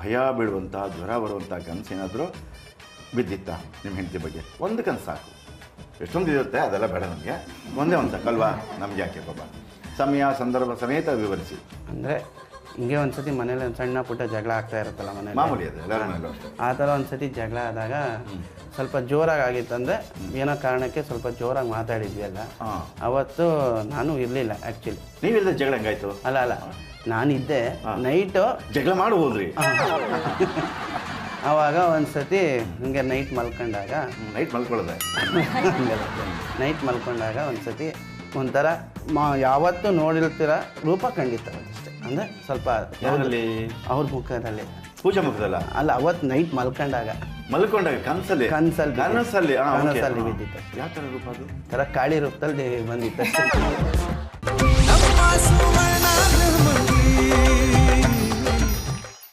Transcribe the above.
ಭಯ ಬೀಳುವಂಥ ಜ್ವರ ಬರುವಂಥ ಕನಸು ಏನಾದರೂ ಬಿದ್ದಿತ್ತಾ ನಿಮ್ಮ ಹೆಂಡತಿ ಬಗ್ಗೆ? ಒಂದು ಕನಸು ಸಾಕು, ಎಷ್ಟೊಂದು ಇರುತ್ತೆ ಅದೆಲ್ಲ ಬೇಡ ನಮಗೆ, ಒಂದೇ ಒಂದು ಸಾಕಲ್ವಾ ನಮ್ಗೆ ಯಾಕೆ ಪಾಪ. ಸಮಯ ಸಂದರ್ಭ ಸಮೇತ ವಿವರಿಸಿ. ಅಂದರೆ ಹಿಂಗೆ ಒಂದು ಸತಿ ಮನೇಲಿ ಒಂದು ಸಣ್ಣ ಪುಟ್ಟ ಜಗಳ ಆಗ್ತಾ ಇರುತ್ತಲ್ಲ ಮನೇಲಿ, ಮಾಮೂಲಿ ಅದು ಎಲ್ಲರ ಮನೇಲೂ ಅಷ್ಟೇ. ಆ ಥರ ಒಂದು ಸತಿ ಜಗಳ ಆದಾಗ ಸ್ವಲ್ಪ ಜೋರಾಗಿ ಆಗಿತ್ತಂದರೆ ಏನೋ ಕಾರಣಕ್ಕೆ ಸ್ವಲ್ಪ ಜೋರಾಗಿ ಮಾತಾಡಿದ್ವಿ ಅಲ್ಲ, ಅವತ್ತು ನಾನು ಇರಲಿಲ್ಲ ಆ್ಯಕ್ಚುಲಿ. ನೀವಿಲ್ಲದೆ ಜಗಳ ಹೆಂಗಾಯ್ತು? ಅಲ್ಲ ನಾನಿದ್ದೆ, ನೈಟು ಜಗಳ ಮಾಡಿ ಹೋದ್ರಿ. ಆವಾಗ ಒಂದು ಸತಿ ಹಿಂಗೆ ನೈಟ್ ಮಲ್ಕೊಂಡಾಗ ನೈಟ್ ಮಲ್ಕೊಳ್ಳೋದೆ ನೈಟ್ ಮಲ್ಕೊಂಡಾಗ ಒಂದು ಸತಿ ಒಂಥರ ಯಾವತ್ತೂ ನೋಡಿರ್ತೀರ ರೂಪ ಕಂಡಿತ್ತು ಅಷ್ಟೇ. ಅಂದರೆ ಸ್ವಲ್ಪ ಯಾರಲ್ಲಿ? ಅವ್ರ ಮುಖದಲ್ಲಿ. ಪೂಜಾ ಮುಖದಲ್ಲ? ಅಲ್ಲ, ಅವತ್ತು ನೈಟ್ ಮಲ್ಕೊಂಡಾಗ ಕನಸಲ್ಲಿ ಬಿದ್ದಿತ್ತು. ಯಾವ ಥರ ರೂಪ ಅದು? ಥರ ಕಾಳಿ ರೂಪದಲ್ಲಿ ಬಂದಿತ್ತು ಅಷ್ಟೇ.